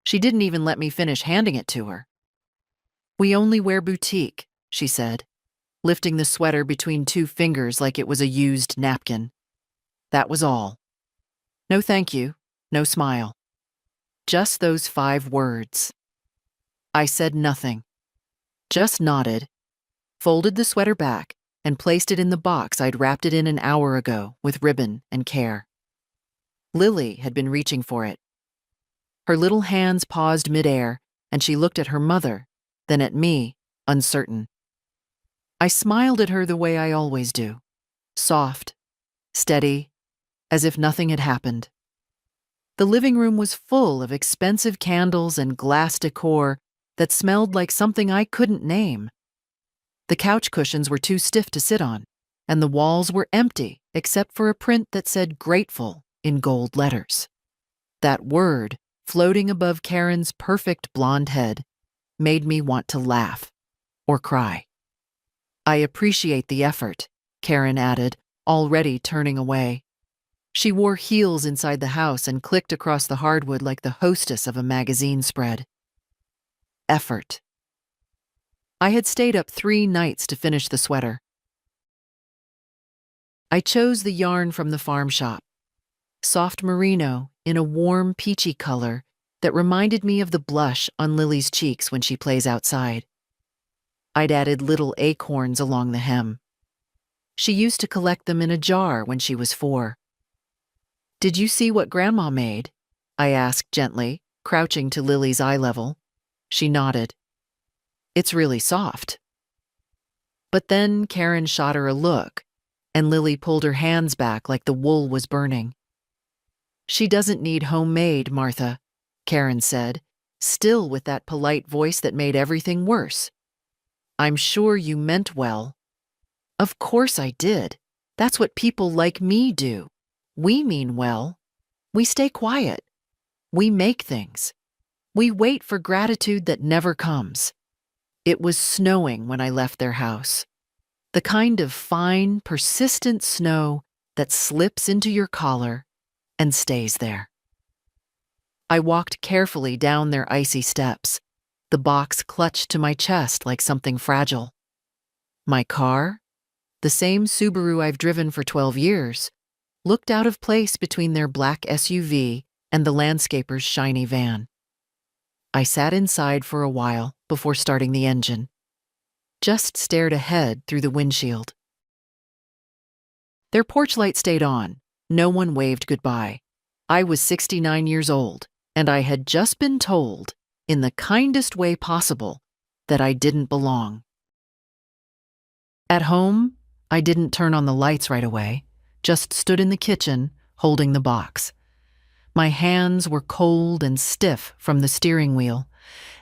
She didn't even let me finish handing it to her. "We only wear boutique," she said, lifting the sweater between two fingers like it was a used napkin. That was all. No thank you, no smile. Just those 5 words. I said nothing, just nodded, folded the sweater back, and placed it in the box I'd wrapped it in an hour ago with ribbon and care. Lily had been reaching for it. Her little hands paused midair, and she looked at her mother, then at me, uncertain. I smiled at her the way I always do, soft, steady, as if nothing had happened. The living room was full of expensive candles and glass decor that smelled like something I couldn't name. The couch cushions were too stiff to sit on, and the walls were empty except for a print that said "grateful" in gold letters. That word, floating above Karen's perfect blonde head, made me want to laugh or cry. "I appreciate the effort," Karen added, already turning away. She wore heels inside the house and clicked across the hardwood like the hostess of a magazine spread. Effort. I had stayed up 3 nights to finish the sweater. I chose the yarn from the farm shop, soft merino in a warm peachy color that reminded me of the blush on Lily's cheeks when she plays outside. I'd added little acorns along the hem. She used to collect them in a jar when she was 4. "Did you see what Grandma made?" I asked gently, crouching to Lily's eye level. She nodded. "It's really soft." But then Karen shot her a look, and Lily pulled her hands back like the wool was burning. "She doesn't need homemade, Martha," Karen said, still with that polite voice that made everything worse. "I'm sure you meant well." Of course I did. That's what people like me do. We mean well. We stay quiet. We make things. We wait for gratitude that never comes. It was snowing when I left their house. The kind of fine, persistent snow that slips into your collar and stays there. I walked carefully down their icy steps, the box clutched to my chest like something fragile. My car, the same Subaru I've driven for 12 years, looked out of place between their black SUV and the landscaper's shiny van. I sat inside for a while before starting the engine. Just stared ahead through the windshield. Their porch light stayed on. No one waved goodbye. I was 69 years old, and I had just been told, in the kindest way possible, that I didn't belong. At home, I didn't turn on the lights right away, just stood in the kitchen, holding the box. My hands were cold and stiff from the steering wheel,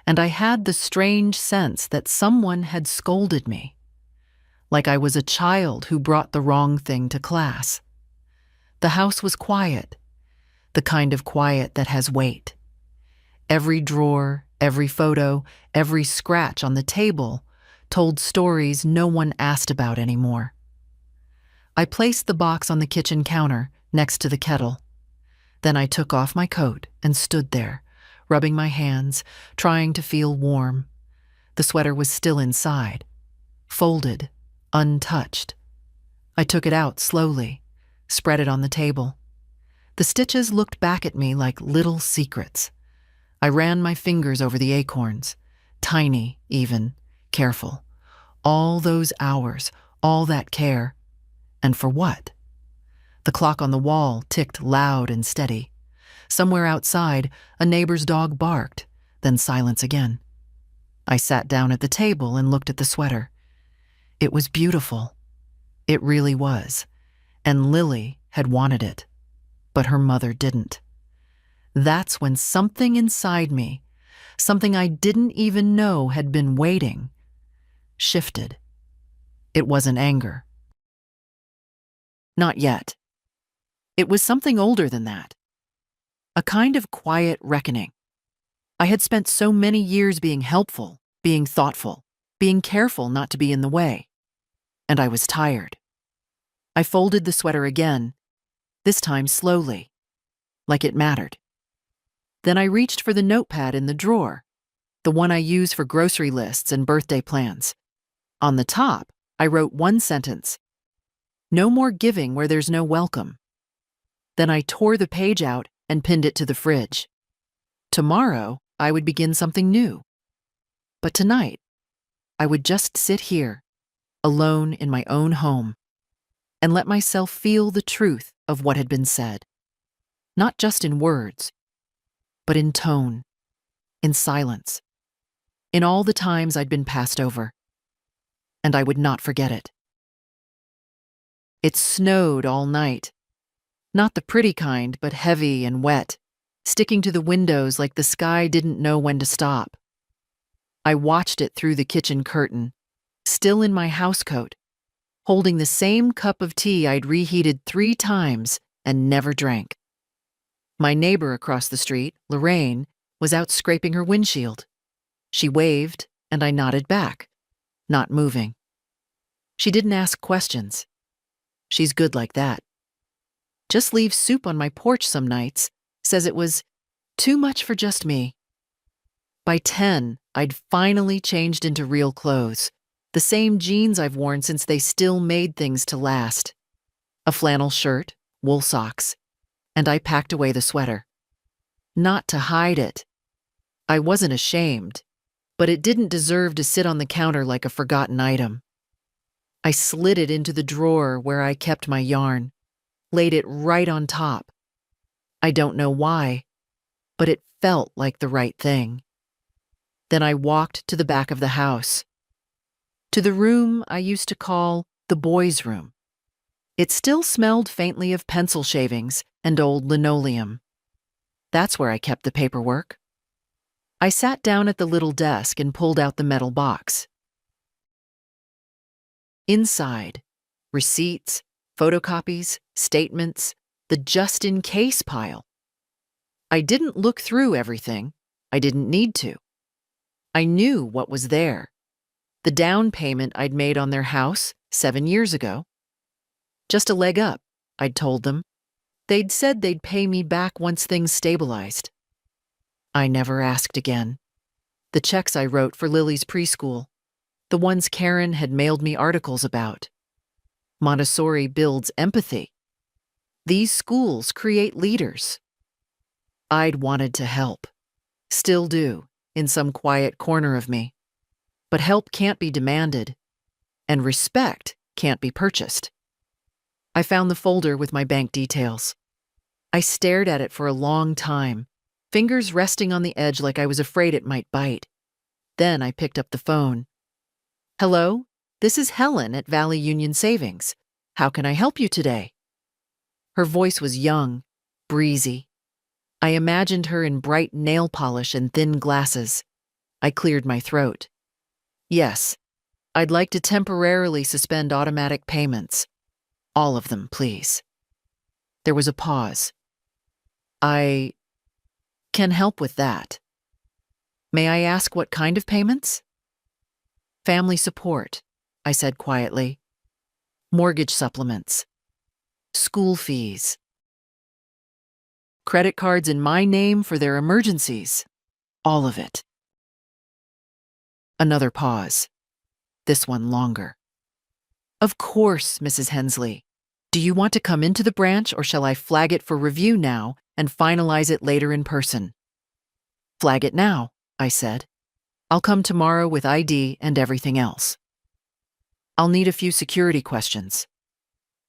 and I had the strange sense that someone had scolded me, like I was a child who brought the wrong thing to class. The house was quiet, the kind of quiet that has weight. Every drawer, every photo, every scratch on the table told stories no one asked about anymore. I placed the box on the kitchen counter next to the kettle. Then I took off my coat and stood there, rubbing my hands, trying to feel warm. The sweater was still inside, folded, untouched. I took it out slowly, spread it on the table. The stitches looked back at me like little secrets. I ran my fingers over the acorns, tiny even, careful. All those hours, all that care. And for what? The clock on the wall ticked loud and steady. Somewhere outside, a neighbor's dog barked, then silence again. I sat down at the table and looked at the sweater. It was beautiful. It really was. And Lily had wanted it, but her mother didn't. That's when something inside me, something I didn't even know had been waiting, shifted. It wasn't anger. Not yet. It was something older than that. A kind of quiet reckoning. I had spent so many years being helpful, being thoughtful, being careful not to be in the way. And I was tired. I folded the sweater again, this time slowly, like it mattered. Then I reached for the notepad in the drawer, the one I use for grocery lists and birthday plans. On the top, I wrote one sentence: "No more giving where there's no welcome." Then I tore the page out and pinned it to the fridge. Tomorrow, I would begin something new. But tonight, I would just sit here, alone in my own home, and let myself feel the truth of what had been said. Not just in words, but in tone, in silence, in all the times I'd been passed over. And I would not forget it. It snowed all night. Not the pretty kind, but heavy and wet, sticking to the windows like the sky didn't know when to stop. I watched it through the kitchen curtain, still in my housecoat, holding the same cup of tea I'd reheated 3 times and never drank. My neighbor across the street, Lorraine, was out scraping her windshield. She waved, and I nodded back, not moving. She didn't ask questions. She's good like that. Just leaves soup on my porch some nights, says it was too much for just me. By 10, I'd finally changed into real clothes, the same jeans I've worn since they still made things to last. A flannel shirt, wool socks, and I packed away the sweater. Not to hide it. I wasn't ashamed, but it didn't deserve to sit on the counter like a forgotten item. I slid it into the drawer where I kept my yarn, laid it right on top. I don't know why, but it felt like the right thing. Then I walked to the back of the house, to the room I used to call the boys' room. It still smelled faintly of pencil shavings and old linoleum. That's where I kept the paperwork. I sat down at the little desk and pulled out the metal box. Inside, receipts, photocopies, statements, the just-in-case pile. I didn't look through everything. I didn't need to. I knew what was there. The down payment I'd made on their house 7 years ago. Just a leg up, I'd told them. They'd said they'd pay me back once things stabilized. I never asked again. The checks I wrote for Lily's preschool, the ones Karen had mailed me articles about. Montessori builds empathy. These schools create leaders. I'd wanted to help. Still do, in some quiet corner of me. But help can't be demanded, and respect can't be purchased. I found the folder with my bank details. I stared at it for a long time, fingers resting on the edge like I was afraid it might bite. Then I picked up the phone. "Hello, this is Helen at Valley Union Savings. How can I help you today?" Her voice was young, breezy. I imagined her in bright nail polish and thin glasses. I cleared my throat. "Yes, I'd like to temporarily suspend automatic payments. All of them, please." There was a pause. "I can help with that. May I ask what kind of payments?" "Family support," I said quietly. "Mortgage supplements. School fees. Credit cards in my name for their emergencies. All of it." Another pause. This one longer. "Of course, Mrs. Hensley. Do you want to come into the branch or shall I flag it for review now and finalize it later in person?" "Flag it now," I said. "I'll come tomorrow with ID and everything else." "I'll need a few security questions."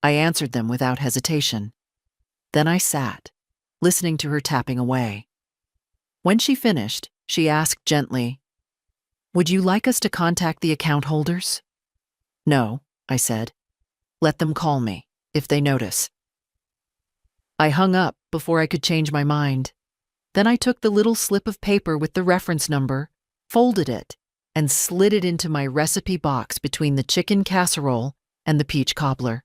I answered them without hesitation. Then I sat, listening to her tapping away. When she finished, she asked gently, "Would you like us to contact the account holders?" "No," I said. "Let them call me, if they notice." I hung up before I could change my mind. Then I took the little slip of paper with the reference number, folded it, and slid it into my recipe box between the chicken casserole and the peach cobbler.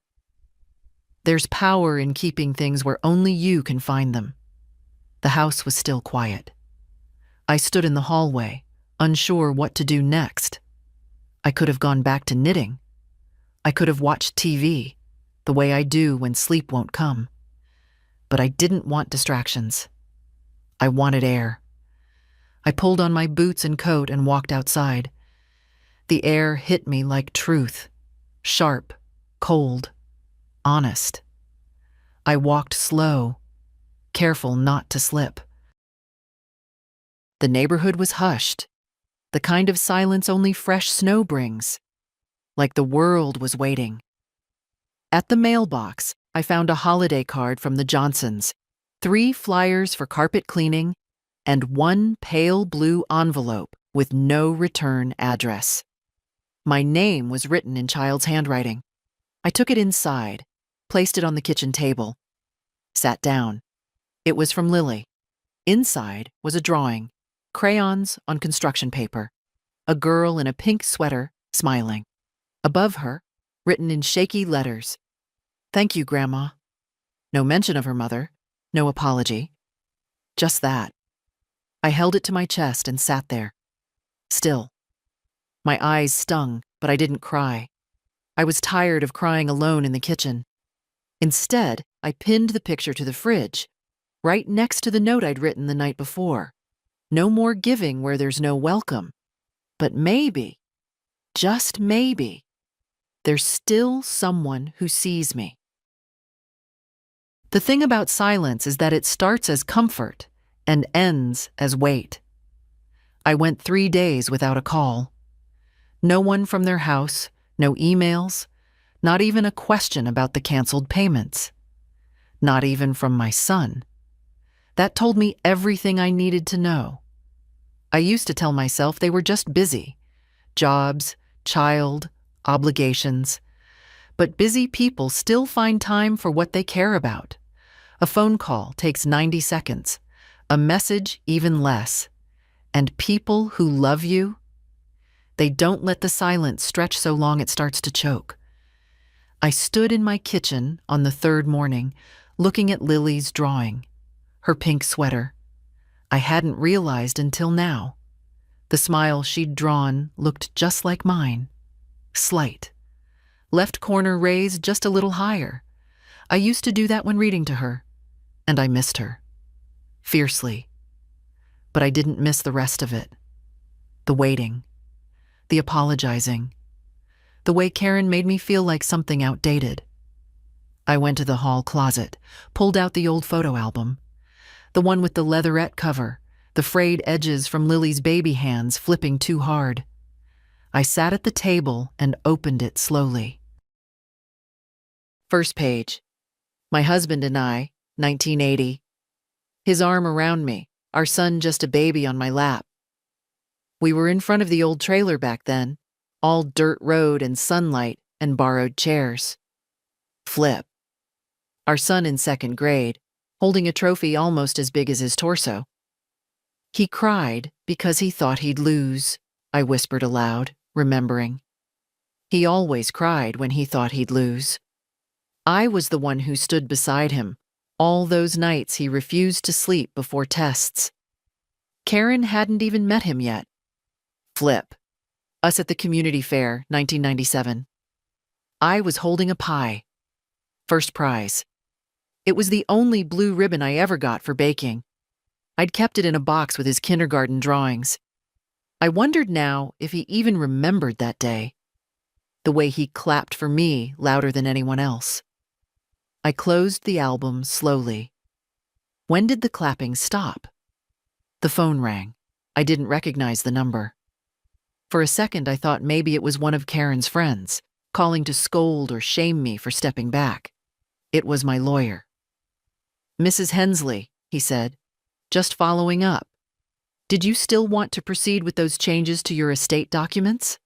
There's power in keeping things where only you can find them. The house was still quiet. I stood in the hallway, unsure what to do next. I could have gone back to knitting. I could have watched TV, the way I do when sleep won't come. But I didn't want distractions. I wanted air. I pulled on my boots and coat and walked outside. The air hit me like truth, sharp, cold, honest. I walked slow, careful not to slip. The neighborhood was hushed, the kind of silence only fresh snow brings, like the world was waiting. At the mailbox, I found a holiday card from the Johnsons, 3 flyers for carpet cleaning, and 1 pale blue envelope with no return address. My name was written in child's handwriting. I took it inside, placed it on the kitchen table, sat down. It was from Lily. Inside was a drawing, crayons on construction paper, a girl in a pink sweater smiling. Above her, written in shaky letters, "Thank you, Grandma." No mention of her mother, no apology. Just that. I held it to my chest and sat there, still. My eyes stung, but I didn't cry. I was tired of crying alone in the kitchen. Instead, I pinned the picture to the fridge, right next to the note I'd written the night before. No more giving where there's no welcome. But maybe, just maybe, there's still someone who sees me. The thing about silence is that it starts as comfort and ends as weight. I went 3 days without a call. No one from their house, no emails, not even a question about the canceled payments. Not even from my son. That told me everything I needed to know. I used to tell myself they were just busy. Jobs, child, obligations. But busy people still find time for what they care about. A phone call takes 90 seconds. A message even less. And people who love you, they don't let the silence stretch so long it starts to choke. I stood in my kitchen on the 3rd morning, looking at Lily's drawing, her pink sweater. I hadn't realized until now. The smile she'd drawn looked just like mine. Slight. Left corner raised just a little higher. I used to do that when reading to her, and I missed her. Fiercely. But I didn't miss the rest of it. The waiting. The apologizing. The way Karen made me feel like something outdated. I went to the hall closet, pulled out the old photo album. The one with the leatherette cover, the frayed edges from Lily's baby hands flipping too hard. I sat at the table and opened it slowly. First page. My husband and I, 1980. His arm around me, our son just a baby on my lap. We were in front of the old trailer back then, all dirt road and sunlight and borrowed chairs. Flip. Our son in 2nd grade, holding a trophy almost as big as his torso. He cried because he thought he'd lose, I whispered aloud, remembering. He always cried when he thought he'd lose. I was the one who stood beside him, all those nights he refused to sleep before tests. Karen hadn't even met him yet. Flip. Us at the community fair, 1997. I was holding a pie. First prize. It was the only blue ribbon I ever got for baking. I'd kept it in a box with his kindergarten drawings. I wondered now if he even remembered that day. The way he clapped for me louder than anyone else. I closed the album slowly. When did the clapping stop? The phone rang. I didn't recognize the number. For a second, I thought maybe it was one of Karen's friends, calling to scold or shame me for stepping back. It was my lawyer. "Mrs. Hensley," he said, "just following up. Did you still want to proceed with those changes to your estate documents?"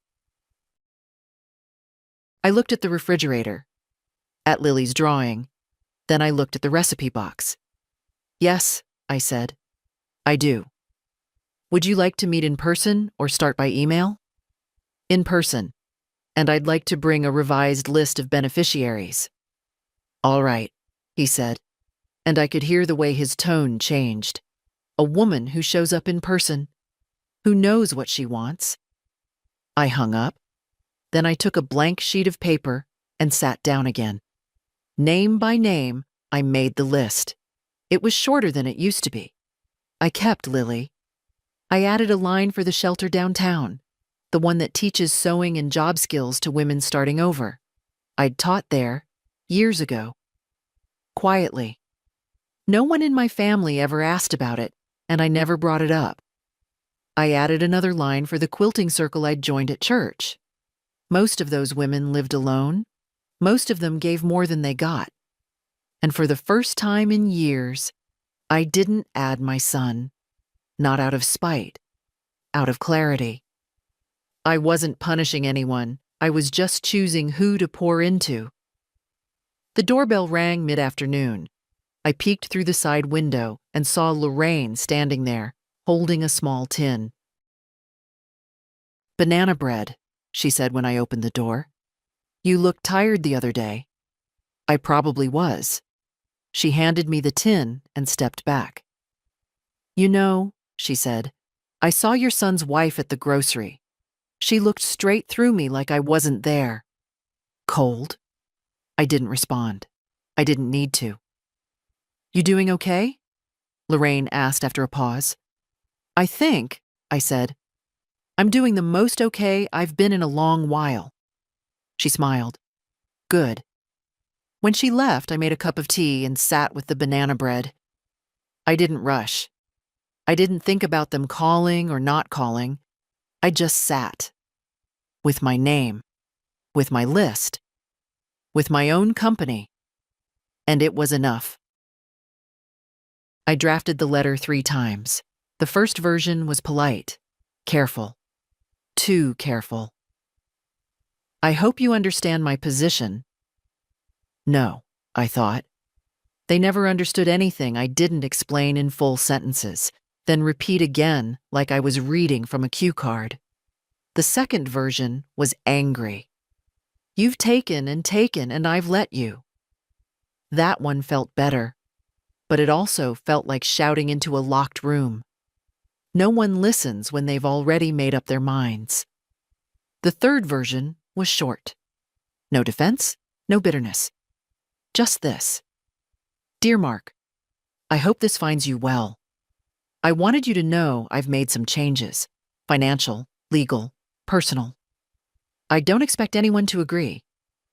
I looked at the refrigerator, at Lily's drawing, then I looked at the recipe box. "Yes," I said, "I do. Would you like to meet in person or start by email?" "In person, and I'd like to bring a revised list of beneficiaries." "All right," he said, and I could hear the way his tone changed. A woman who shows up in person, who knows what she wants. I hung up. Then I took a blank sheet of paper and sat down again. Name by name, I made the list. It was shorter than it used to be. I kept Lily. I added a line for the shelter downtown, the one that teaches sewing and job skills to women starting over. I'd taught there, years ago. Quietly. No one in my family ever asked about it, and I never brought it up. I added another line for the quilting circle I'd joined at church. Most of those women lived alone. Most of them gave more than they got. And for the first time in years, I didn't add my son. Not out of spite, out of clarity. I wasn't punishing anyone. I was just choosing who to pour into. The doorbell rang mid-afternoon. I peeked through the side window and saw Lorraine standing there, holding a small tin. "Banana bread," she said when I opened the door. "You looked tired the other day." I probably was. She handed me the tin and stepped back. "You know," she said, "I saw your son's wife at the grocery. She looked straight through me like I wasn't there." Cold? I didn't respond. I didn't need to. "You doing okay?" Lorraine asked after a pause. "I think," I said, "I'm doing the most okay I've been in a long while." She smiled. "Good." When she left, I made a cup of tea and sat with the banana bread. I didn't rush. I didn't think about them calling or not calling. I just sat. With my name. With my list. With my own company. And it was enough. I drafted the letter 3 times. The first version was polite, careful, too careful. "I hope you understand my position." No, I thought. They never understood anything I didn't explain in full sentences, then repeat again like I was reading from a cue card. The second version was angry. "You've taken, and I've let you." That one felt better, but it also felt like shouting into a locked room. No one listens when they've already made up their minds. The third version was short. No defense, no bitterness. Just this. "Dear Mark, I hope this finds you well. I wanted you to know I've made some changes. Financial, legal, personal. I don't expect anyone to agree,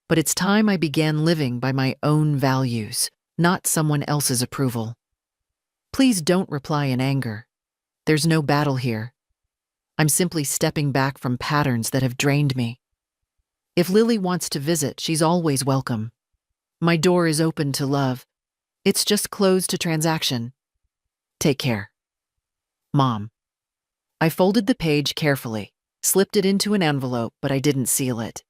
but it's time I began living by my own values, not someone else's approval. Please don't reply in anger. There's no battle here. I'm simply stepping back from patterns that have drained me. If Lily wants to visit, she's always welcome. My door is open to love. It's just closed to transaction. Take care. Mom." I folded the page carefully, slipped it into an envelope, but I didn't seal it.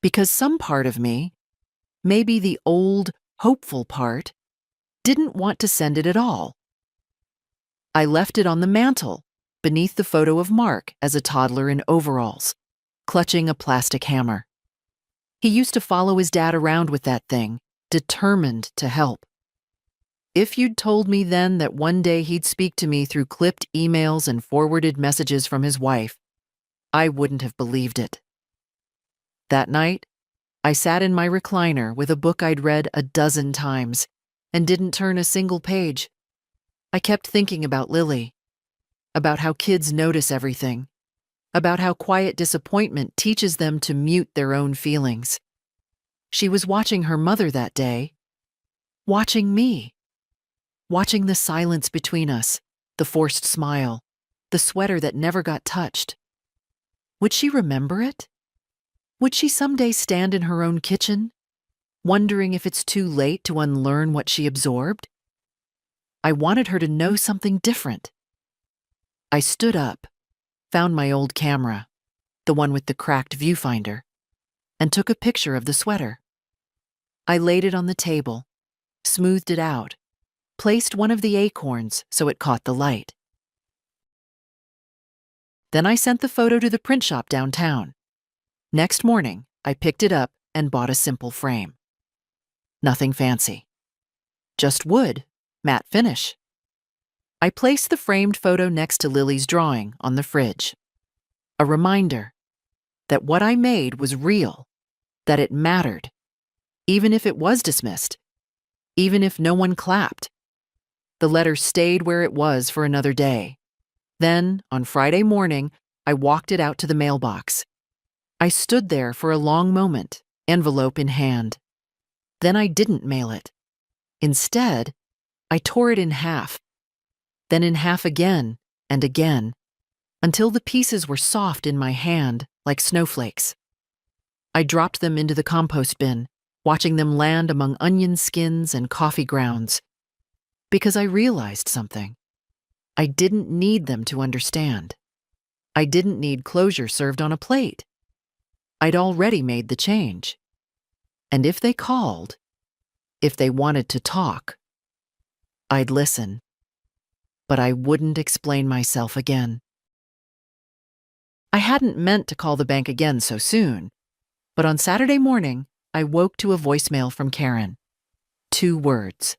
Because some part of me, maybe the old, hopeful part, didn't want to send it at all. I left it on the mantel, beneath the photo of Mark as a toddler in overalls, clutching a plastic hammer. He used to follow his dad around with that thing, determined to help. If you'd told me then that one day he'd speak to me through clipped emails and forwarded messages from his wife, I wouldn't have believed it. That night, I sat in my recliner with a book I'd read a dozen times and didn't turn a single page. I kept thinking about Lily, about how kids notice everything, about how quiet disappointment teaches them to mute their own feelings. She was watching her mother that day, watching me, watching the silence between us, the forced smile, the sweater that never got touched. Would she remember it? Would she someday stand in her own kitchen, wondering if it's too late to unlearn what she absorbed? I wanted her to know something different. I stood up, found my old camera, the one with the cracked viewfinder, and took a picture of the sweater. I laid it on the table, smoothed it out, placed one of the acorns so it caught the light. Then I sent the photo to the print shop downtown. Next morning, I picked it up and bought a simple frame. Nothing fancy. Just wood, matte finish. I placed the framed photo next to Lily's drawing on the fridge. A reminder that what I made was real, that it mattered, even if it was dismissed, even if no one clapped. The letter stayed where it was for another day. Then, on Friday morning, I walked it out to the mailbox. I stood there for a long moment, envelope in hand. Then I didn't mail it. Instead, I tore it in half, then in half again and again, until the pieces were soft in my hand like snowflakes. I dropped them into the compost bin, watching them land among onion skins and coffee grounds, because I realized something. I didn't need them to understand. I didn't need closure served on a plate. I'd already made the change. And if they called, if they wanted to talk, I'd listen. But I wouldn't explain myself again. I hadn't meant to call the bank again so soon, but on Saturday morning, I woke to a voicemail from Karen. 2 words.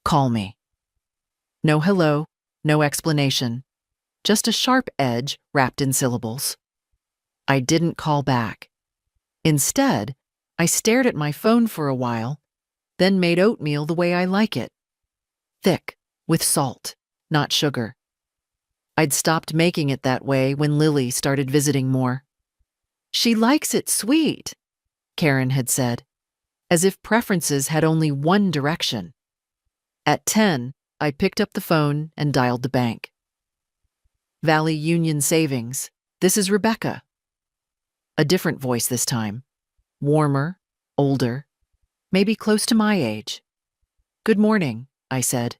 Call me. No hello, no explanation, just a sharp edge wrapped in syllables. I didn't call back. Instead, I stared at my phone for a while, then made oatmeal the way I like it. Thick, with salt, not sugar. I'd stopped making it that way when Lily started visiting more. She likes it sweet, Karen had said, as if preferences had only one direction. At 10, I picked up the phone and dialed the bank. Valley Union Savings, this is Rebecca. A different voice this time. Warmer, older, maybe close to my age. Good morning, I said.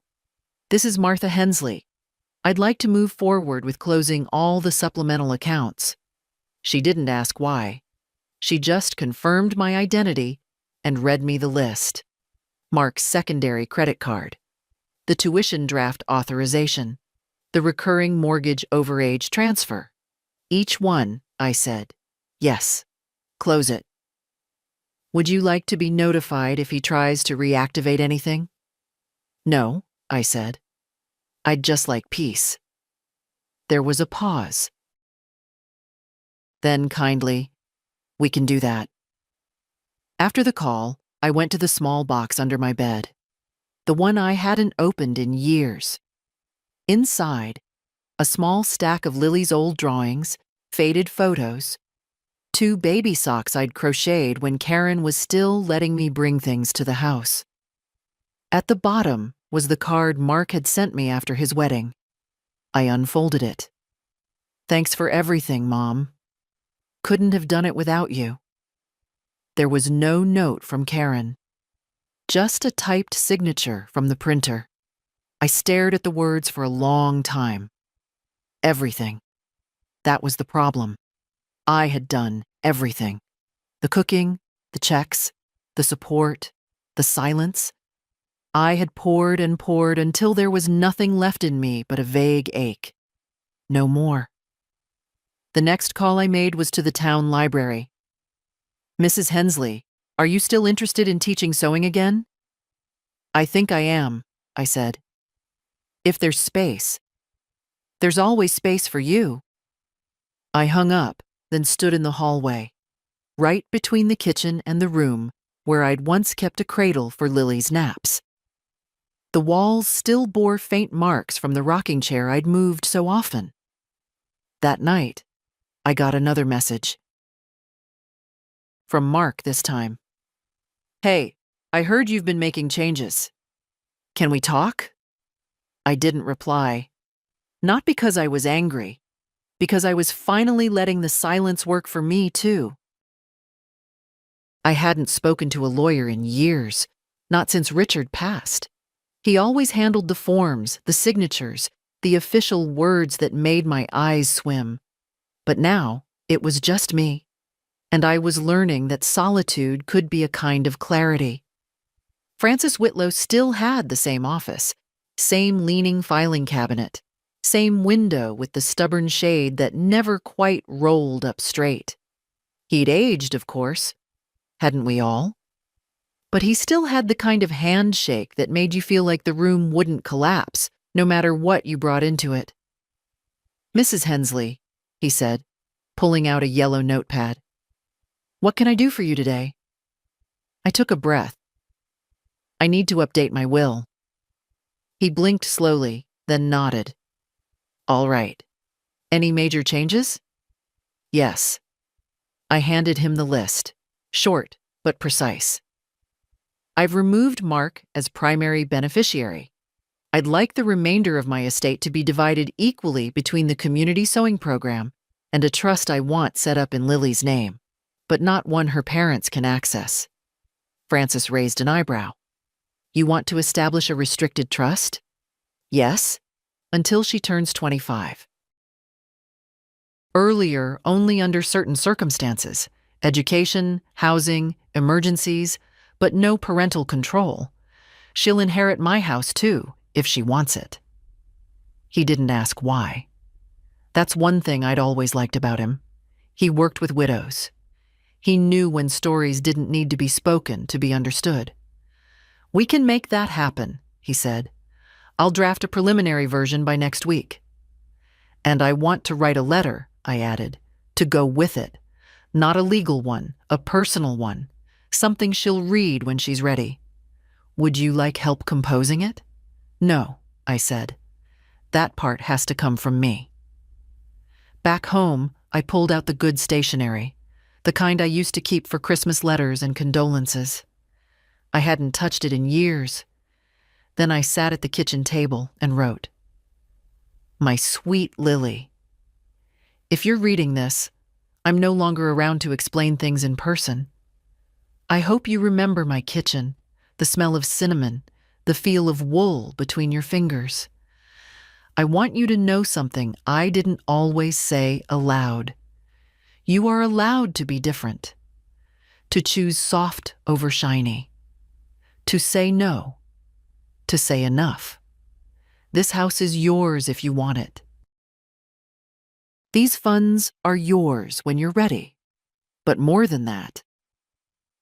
This is Martha Hensley. I'd like to move forward with closing all the supplemental accounts. She didn't ask why. She just confirmed my identity and read me the list. Mark's secondary credit card, the tuition draft authorization, the recurring mortgage overage transfer. Each one, I said. Yes. Close it. Would you like to be notified if he tries to reactivate anything? No, I said. I'd just like peace. There was a pause. Then kindly, we can do that. After the call, I went to the small box under my bed, the one I hadn't opened in years. Inside, a small stack of Lily's old drawings, faded photos, 2 baby socks I'd crocheted when Karen was still letting me bring things to the house. At the bottom was the card Mark had sent me after his wedding. I unfolded it. Thanks for everything, Mom. Couldn't have done it without you. There was no note from Karen, just a typed signature from the printer. I stared at the words for a long time. Everything. That was the problem. I had done everything. The cooking, the checks, the support, the silence. I had poured and poured until there was nothing left in me but a vague ache. No more. The next call I made was to the town library. Mrs. Hensley, are you still interested in teaching sewing again? I think I am, I said. If there's space. There's always space for you. I hung up, then stood in the hallway, right between the kitchen and the room where I'd once kept a cradle for Lily's naps. The walls still bore faint marks from the rocking chair I'd moved so often. That night, I got another message. From Mark this time. Hey, I heard you've been making changes. Can we talk? I didn't reply. Not because I was angry, because I was finally letting the silence work for me too. I hadn't spoken to a lawyer in years, not since Richard passed. He always handled the forms, the signatures, the official words that made my eyes swim. But now, it was just me, and I was learning that solitude could be a kind of clarity. Francis Whitlow still had the same office, same leaning filing cabinet, same window with the stubborn shade that never quite rolled up straight. He'd aged, of course. Hadn't we all? But he still had the kind of handshake that made you feel like the room wouldn't collapse, no matter what you brought into it. Mrs. Hensley, he said, pulling out a yellow notepad. What can I do for you today? I took a breath. I need to update my will. He blinked slowly, then nodded. All right. Any major changes? Yes. I handed him the list, short but precise. I've removed Mark as primary beneficiary. I'd like the remainder of my estate to be divided equally between the community sewing program and a trust I want set up in Lily's name, but not one her parents can access. Francis raised an eyebrow. You want to establish a restricted trust? Yes, until she turns 25. Earlier, only under certain circumstances, education, housing, emergencies, but no parental control. She'll inherit my house too, if she wants it. He didn't ask why. That's one thing I'd always liked about him. He worked with widows. He knew when stories didn't need to be spoken to be understood. We can make that happen, he said. I'll draft a preliminary version by next week. And I want to write a letter, I added, to go with it. Not a legal one, a personal one, something she'll read when she's ready. Would you like help composing it? No, I said. That part has to come from me. Back home, I pulled out the good stationery, the kind I used to keep for Christmas letters and condolences. I hadn't touched it in years. Then I sat at the kitchen table and wrote, My sweet Lily. If you're reading this, I'm no longer around to explain things in person. I hope you remember my kitchen, the smell of cinnamon, the feel of wool between your fingers. I want you to know something I didn't always say aloud. You are allowed to be different, to choose soft over shiny, to say no, to say enough. This house is yours if you want it. These funds are yours when you're ready. But more than that,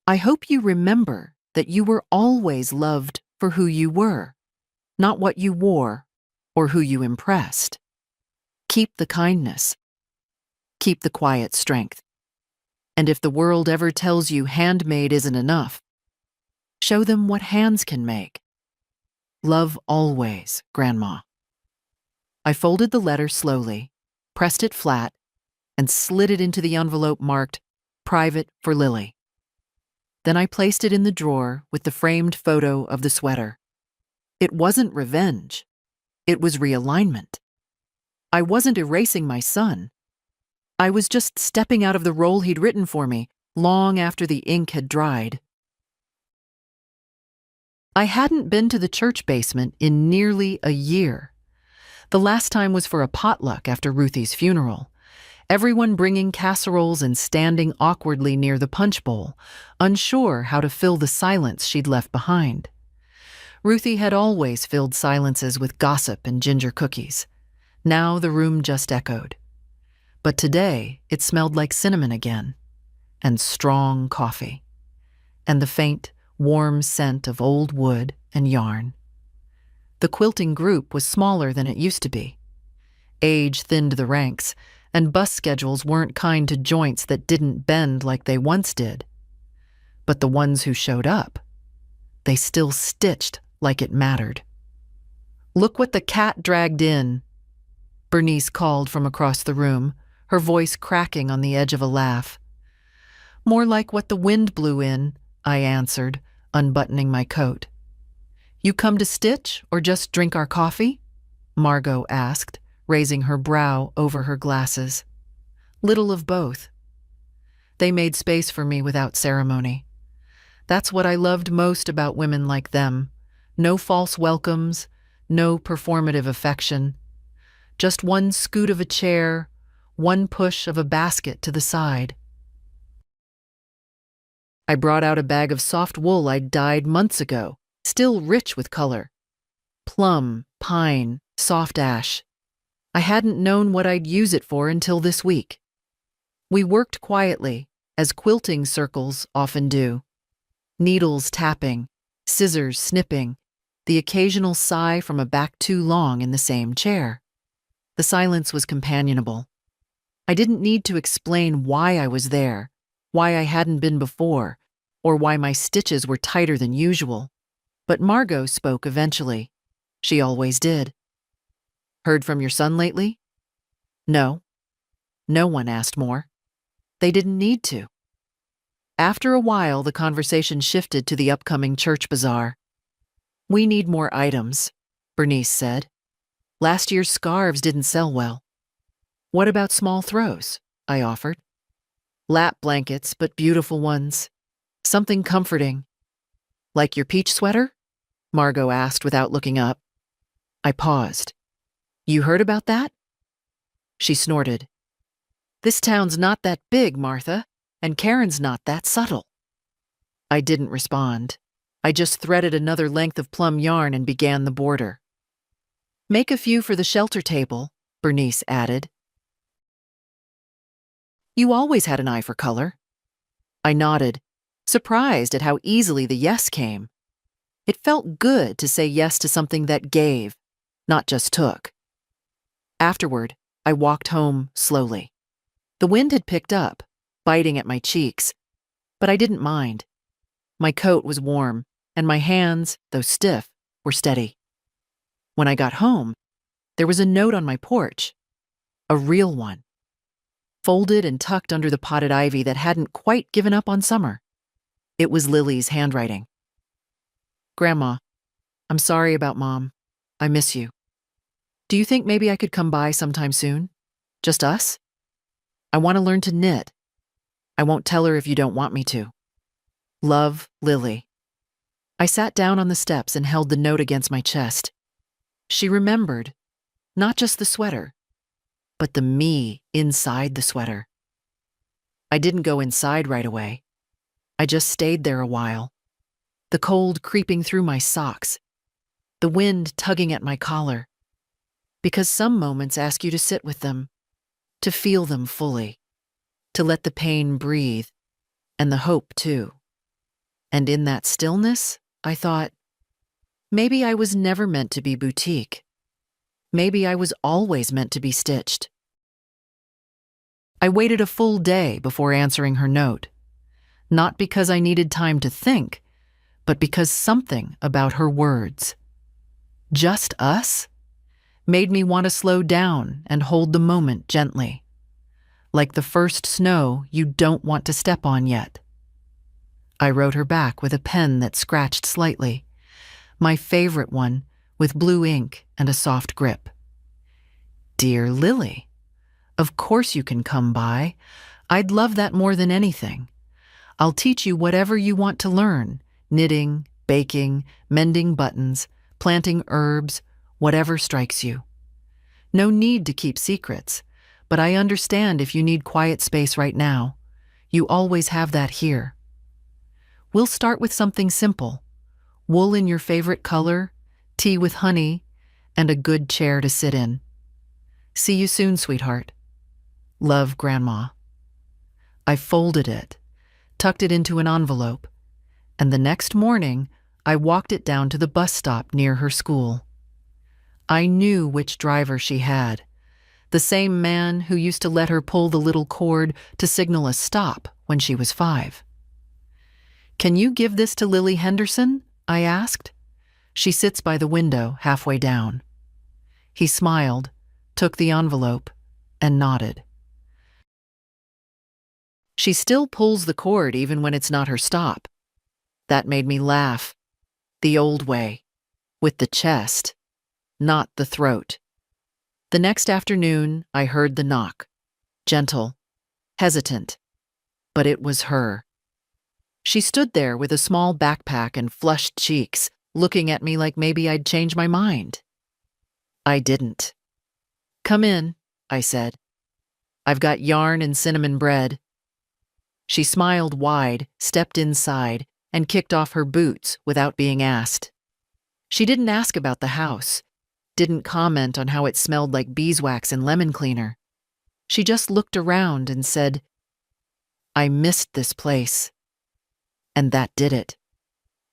I hope you remember that you were always loved for who you were, not what you wore or who you impressed. Keep the kindness. Keep the quiet strength. And if the world ever tells you handmade isn't enough, show them what hands can make. Love always, Grandma. I folded the letter slowly, pressed it flat, and slid it into the envelope marked Private for Lily. Then I placed it in the drawer with the framed photo of the sweater. It wasn't revenge. It was realignment. I wasn't erasing my son. I was just stepping out of the role he'd written for me long after the ink had dried. I hadn't been to the church basement in nearly a year. The last time was for a potluck after Ruthie's funeral. Everyone bringing casseroles and standing awkwardly near the punch bowl, unsure how to fill the silence she'd left behind. Ruthie had always filled silences with gossip and ginger cookies. Now the room just echoed. But today it smelled like cinnamon again, and strong coffee, and the faint, warm scent of old wood and yarn. The quilting group was smaller than it used to be. Age thinned the ranks, and bus schedules weren't kind to joints that didn't bend like they once did. But the ones who showed up, they still stitched like it mattered. "Look what the cat dragged in," Bernice called from across the room, her voice cracking on the edge of a laugh. "More like what the wind blew in," I answered, unbuttoning my coat. "You come to stitch or just drink our coffee?" Margot asked, raising her brow over her glasses. "Little of both." They made space for me without ceremony. That's what I loved most about women like them. No false welcomes, no performative affection. Just one scoot of a chair, one push of a basket to the side. I brought out a bag of soft wool I'd dyed months ago, still rich with color. Plum, pine, soft ash. I hadn't known what I'd use it for until this week. We worked quietly, as quilting circles often do. Needles tapping, scissors snipping, the occasional sigh from a back too long in the same chair. The silence was companionable. I didn't need to explain why I was there, why I hadn't been before, or why my stitches were tighter than usual. But Margot spoke eventually. She always did. Heard from your son lately? No. No one asked more. They didn't need to. After a while, the conversation shifted to the upcoming church bazaar. We need more items, Bernice said. Last year's scarves didn't sell well. What about small throws? I offered. Lap blankets, but beautiful ones. Something comforting. Like your peach sweater? Margot asked without looking up. I paused. You heard about that? She snorted. This town's not that big, Martha, and Karen's not that subtle. I didn't respond. I just threaded another length of plum yarn and began the border. Make a few for the shelter table, Bernice added. You always had an eye for color. I nodded, surprised at how easily the yes came. It felt good to say yes to something that gave, not just took. Afterward, I walked home slowly. The wind had picked up, biting at my cheeks, but I didn't mind. My coat was warm, and my hands, though stiff, were steady. When I got home, there was a note on my porch, a real one, folded and tucked under the potted ivy that hadn't quite given up on summer. It was Lily's handwriting. Grandma, I'm sorry about Mom. I miss you. Do you think maybe I could come by sometime soon? Just us? I want to learn to knit. I won't tell her if you don't want me to. Love, Lily. I sat down on the steps and held the note against my chest. She remembered, not just the sweater, but the me inside the sweater. I didn't go inside right away. I just stayed there a while, the cold creeping through my socks, the wind tugging at my collar. Because some moments ask you to sit with them, to feel them fully, to let the pain breathe, and the hope too. And in that stillness, I thought, maybe I was never meant to be boutique. Maybe I was always meant to be stitched. I waited a full day before answering her note, not because I needed time to think, but because something about her words, just us, made me want to slow down and hold the moment gently, like the first snow you don't want to step on yet. I wrote her back with a pen that scratched slightly, my favorite one with blue ink and a soft grip. Dear Lily, of course you can come by. I'd love that more than anything. I'll teach you whatever you want to learn, knitting, baking, mending buttons, planting herbs, whatever strikes you. No need to keep secrets, but I understand if you need quiet space right now. You always have that here. We'll start with something simple. Wool in your favorite color, tea with honey, and a good chair to sit in. See you soon, sweetheart. Love, Grandma. I folded it, tucked it into an envelope, and the next morning I walked it down to the bus stop near her school. I knew which driver she had, the same man who used to let her pull the little cord to signal a stop when she was 5. Can you give this to Lily Henderson? I asked. She sits by the window halfway down. He smiled, took the envelope, and nodded. She still pulls the cord even when it's not her stop. That made me laugh. The old way, with the chest, not the throat. The next afternoon, I heard the knock. Gentle, hesitant, but it was her. She stood there with a small backpack and flushed cheeks, looking at me like maybe I'd change my mind. I didn't. Come in, I said. I've got yarn and cinnamon bread. She smiled wide, stepped inside, and kicked off her boots without being asked. She didn't ask about the house, didn't comment on how it smelled like beeswax and lemon cleaner. She just looked around and said, I missed this place. And that did it.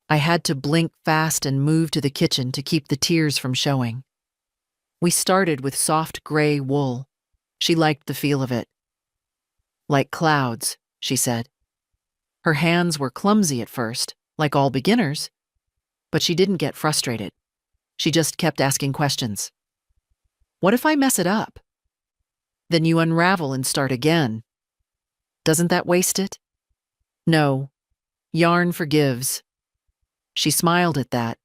I had to blink fast and move to the kitchen to keep the tears from showing. We started with soft gray wool. She liked the feel of it. Like clouds, she said. Her hands were clumsy at first, like all beginners, but she didn't get frustrated. She just kept asking questions. What if I mess it up? Then you unravel and start again. Doesn't that waste it? No. Yarn forgives. She smiled at that.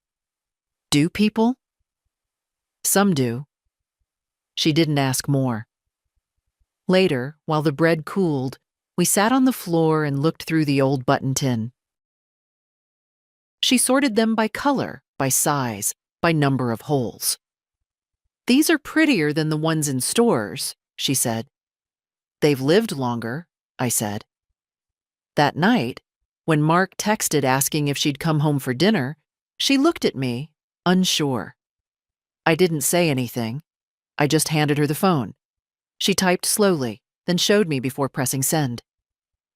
Do people? Some do. She didn't ask more. Later, while the bread cooled, we sat on the floor and looked through the old button tin. She sorted them by color, by size, by number of holes. These are prettier than the ones in stores, she said. They've lived longer, I said. That night, when Mark texted asking if she'd come home for dinner, she looked at me, unsure. I didn't say anything. I just handed her the phone. She typed slowly, then showed me before pressing send.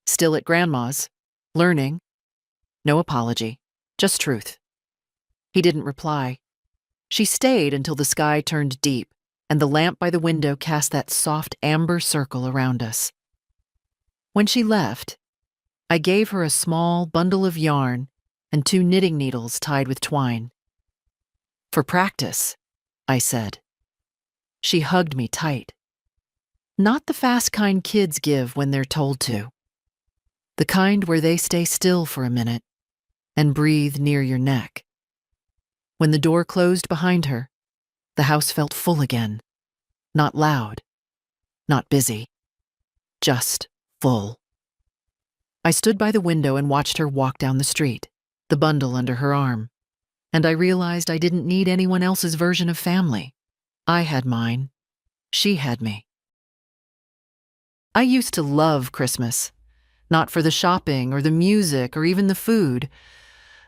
Still at Grandma's. Learning. No apology. Just truth. He didn't reply. She stayed until the sky turned deep, and the lamp by the window cast that soft amber circle around us. When she left, I gave her a small bundle of yarn and 2 knitting needles tied with twine. For practice, I said. She hugged me tight. Not the fast kind kids give when they're told to. The kind where they stay still for a minute and breathe near your neck. When the door closed behind her, the house felt full again. Not loud, not busy, just full. I stood by the window and watched her walk down the street, the bundle under her arm, and I realized I didn't need anyone else's version of family. I had mine. She had me. I used to love Christmas, not for the shopping or the music or even the food,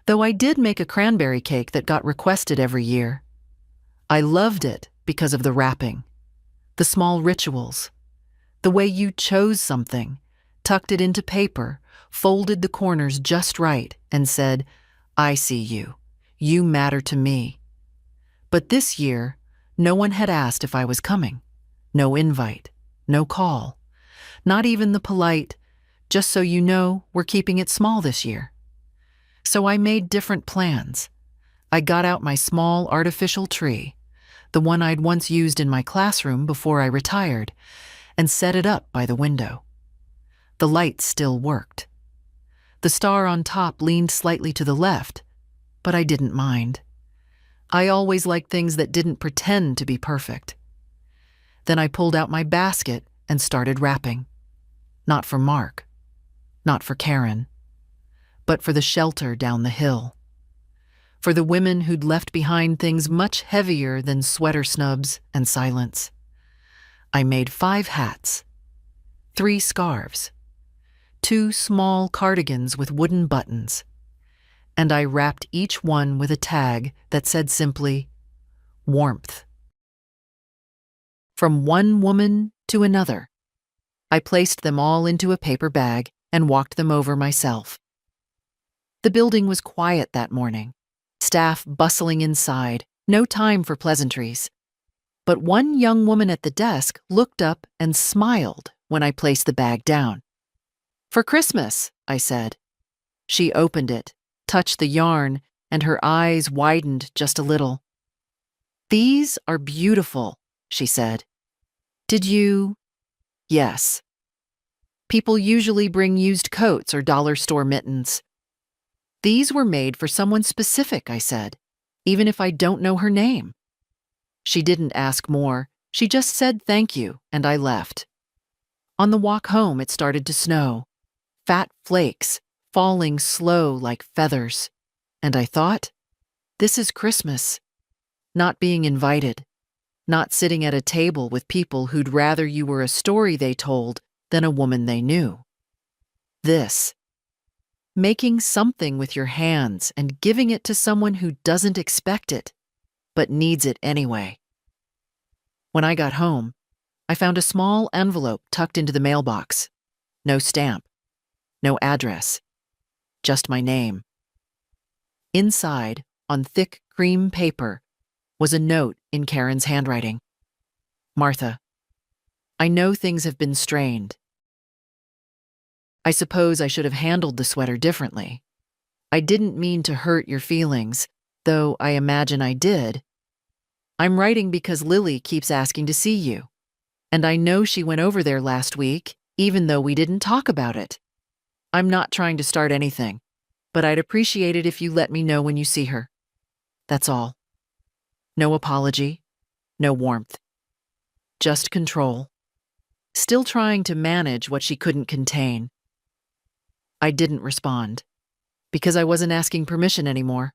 though I did make a cranberry cake that got requested every year. I loved it because of the wrapping, the small rituals, the way you chose something, tucked it into paper, folded the corners just right, and said, I see you. You matter to me. But this year, no one had asked if I was coming. No invite, no call, not even the polite, just so you know, we're keeping it small this year. So I made different plans. I got out my small artificial tree, the one I'd once used in my classroom before I retired, and set it up by the window. The lights still worked. The star on top leaned slightly to the left, but I didn't mind. I always liked things that didn't pretend to be perfect. Then I pulled out my basket and started wrapping. Not for Mark, not for Karen, but for the shelter down the hill. For the women who'd left behind things much heavier than sweater snubs and silence. I made 5 hats, 3 scarves, 2 small cardigans with wooden buttons, and I wrapped each one with a tag that said simply, warmth. From one woman to another, I placed them all into a paper bag and walked them over myself. The building was quiet that morning, staff bustling inside, no time for pleasantries. But one young woman at the desk looked up and smiled when I placed the bag down. For Christmas, I said. She opened it, touched the yarn, and her eyes widened just a little. These are beautiful, she said. Did you? Yes. People usually bring used coats or dollar store mittens. These were made for someone specific, I said, even if I don't know her name. She didn't ask more. She just said thank you, and I left. On the walk home, it started to snow. Fat flakes, falling slow like feathers. And I thought, this is Christmas. Not being invited. Not sitting at a table with people who'd rather you were a story they told than a woman they knew. This. Making something with your hands and giving it to someone who doesn't expect it, but needs it anyway. When I got home, I found a small envelope tucked into the mailbox. No stamp, no address, just my name. Inside, on thick cream paper, was a note in Karen's handwriting. Martha, I know things have been strained. I suppose I should have handled the sweater differently. I didn't mean to hurt your feelings, though I imagine I did, I'm writing because Lily keeps asking to see you. And I know she went over there last week, even though we didn't talk about it. I'm not trying to start anything, but I'd appreciate it if you let me know when you see her. That's all. No apology, no warmth. Just control. Still trying to manage what she couldn't contain. I didn't respond, because I wasn't asking permission anymore.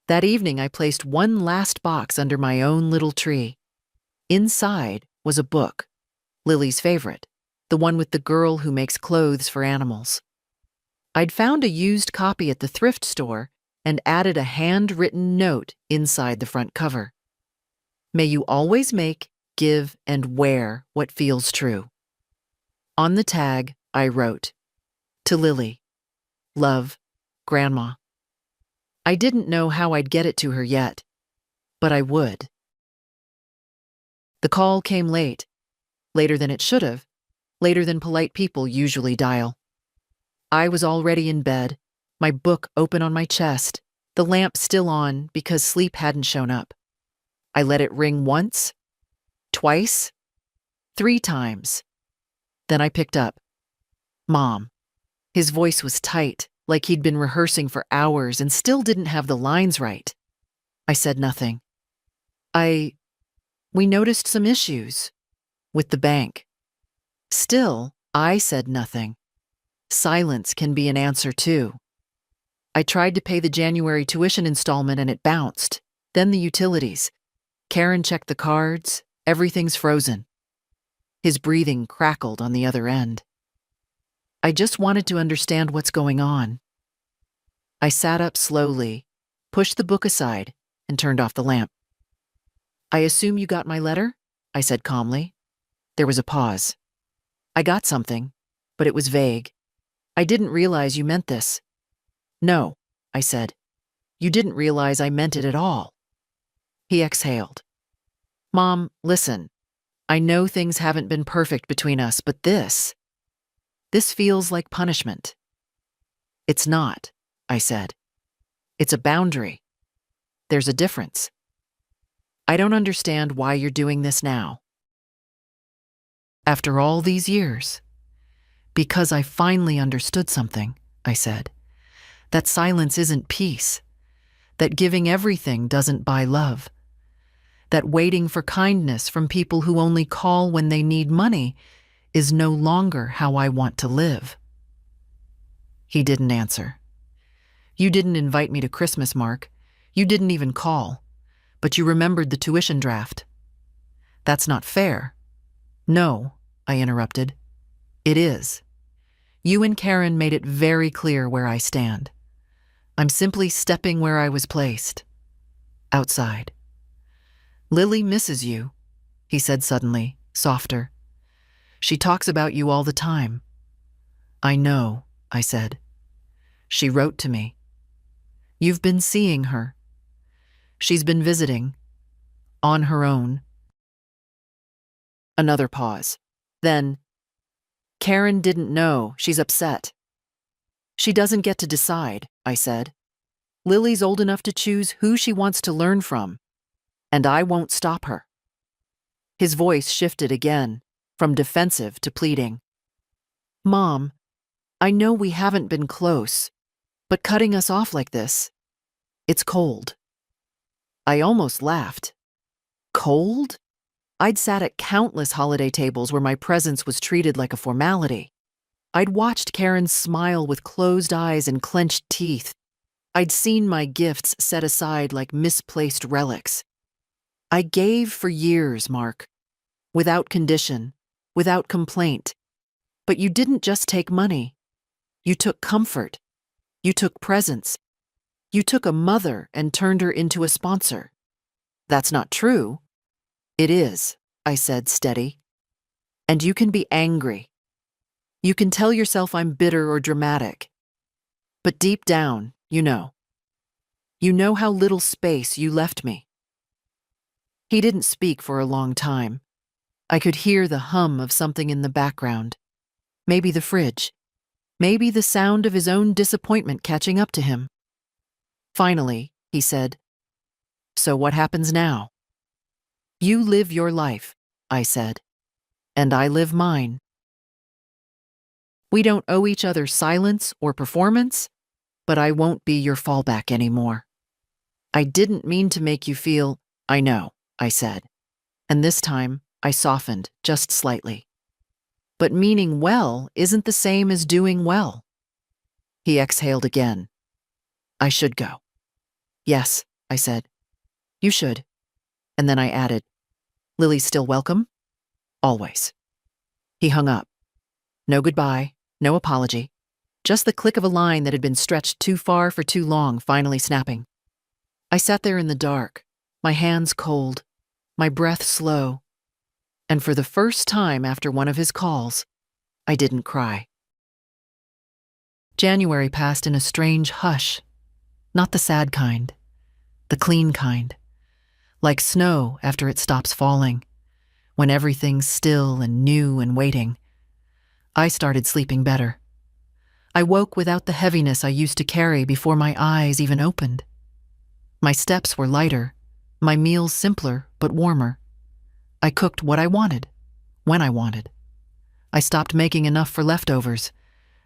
That evening, I placed one last box under my own little tree. Inside was a book, Lily's favorite, the one with the girl who makes clothes for animals. I'd found a used copy at the thrift store and added a handwritten note inside the front cover. May you always make, give, and wear what feels true. On the tag, I wrote, to Lily, love, Grandma. I didn't know how I'd get it to her yet, but I would. The call came late, later than it should have, later than polite people usually dial. I was already in bed, my book open on my chest, the lamp still on because sleep hadn't shown up. I let it ring once, twice, 3 times. Then I picked up. Mom. His voice was tight, like he'd been rehearsing for hours and still didn't have the lines right. I said nothing. We noticed some issues with the bank. Still, I said nothing. Silence can be an answer too. I tried to pay the January tuition installment and it bounced. Then the utilities. Karen checked the cards. Everything's frozen. His breathing crackled on the other end. I just wanted to understand what's going on. I sat up slowly, pushed the book aside, and turned off the lamp. I assume you got my letter? I said calmly. There was a pause. I got something, but it was vague. I didn't realize you meant this. No, I said. You didn't realize I meant it at all. He exhaled. Mom, listen. I know things haven't been perfect between us, but this feels like punishment. It's not, I said. It's a boundary. There's a difference. I don't understand why you're doing this now. After all these years, because I finally understood something, I said. That silence isn't peace. That giving everything doesn't buy love. That waiting for kindness from people who only call when they need money is no longer how I want to live. He didn't answer. You didn't invite me to Christmas, Mark. You didn't even call. But you remembered the tuition draft. That's not fair. No, I interrupted. It is. You and Karen made it very clear where I stand. I'm simply stepping where I was placed. Outside. Lily misses you, he said suddenly, softer. She talks about you all the time. I know, I said. She wrote to me. You've been seeing her. She's been visiting. On her own. Another pause. Then, Karen didn't know. She's upset. She doesn't get to decide, I said. Lily's old enough to choose who she wants to learn from, and I won't stop her. His voice shifted again, from defensive to pleading. Mom, I know we haven't been close, but cutting us off like this, it's cold. I almost laughed. Cold? I'd sat at countless holiday tables where my presence was treated like a formality. I'd watched Karen smile with closed eyes and clenched teeth. I'd seen my gifts set aside like misplaced relics. I gave for years, Mark, without condition, without complaint. But you didn't just take money. You took comfort. You took presence. You took a mother and turned her into a sponsor. That's not true. It is, I said, steady. And you can be angry. You can tell yourself I'm bitter or dramatic. But deep down, you know. You know how little space you left me. He didn't speak for a long time. I could hear the hum of something in the background. Maybe the fridge. Maybe the sound of his own disappointment catching up to him. Finally, he said, So what happens now? You live your life, I said, and I live mine. We don't owe each other silence or performance, but I won't be your fallback anymore. I didn't mean to make you feel, I know, I said, and this time I softened just slightly. But meaning well isn't the same as doing well. He exhaled again. I should go. Yes, I said. You should. And then I added, Lily's still welcome? Always. He hung up. No goodbye, no apology. Just the click of a line that had been stretched too far for too long finally snapping. I sat there in the dark, my hands cold, my breath slow. And for the first time after one of his calls, I didn't cry. January passed in a strange hush, not the sad kind, the clean kind, like snow after it stops falling, when everything's still and new and waiting. I started sleeping better. I woke without the heaviness I used to carry before my eyes even opened. My steps were lighter, my meals simpler but warmer. I cooked what I wanted, when I wanted. I stopped making enough for leftovers,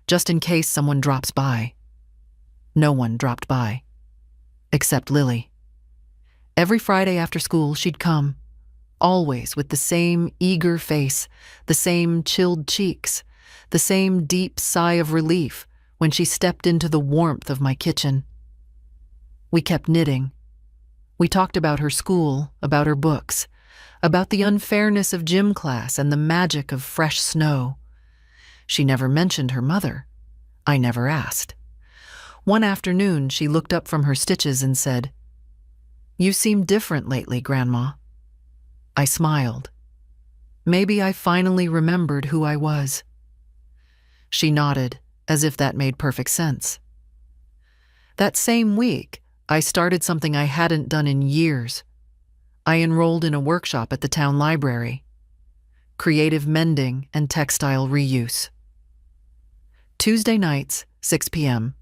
just in case someone drops by. No one dropped by, except Lily. Every Friday after school, she'd come, always with the same eager face, the same chilled cheeks, the same deep sigh of relief when she stepped into the warmth of my kitchen. We kept knitting. We talked about her school, about her books, about the unfairness of gym class and the magic of fresh snow. She never mentioned her mother. I never asked. One afternoon, she looked up from her stitches and said, You seem different lately, Grandma. I smiled. Maybe I finally remembered who I was. She nodded, as if that made perfect sense. That same week, I started something I hadn't done in years. I enrolled in a workshop at the town library. Creative mending and textile reuse. Tuesday nights, 6 p.m.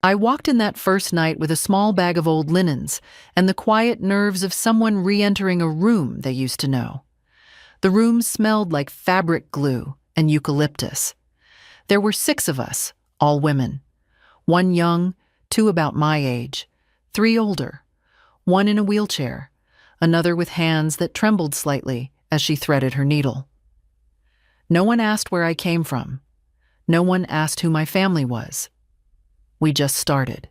I walked in that first night with a small bag of old linens and the quiet nerves of someone re-entering a room they used to know. The room smelled like fabric glue and eucalyptus. There were 6 of us, all women. 1 young, 2 about my age, 3 older. 1 in a wheelchair, another with hands that trembled slightly as she threaded her needle. No one asked where I came from. No one asked who my family was. We just started.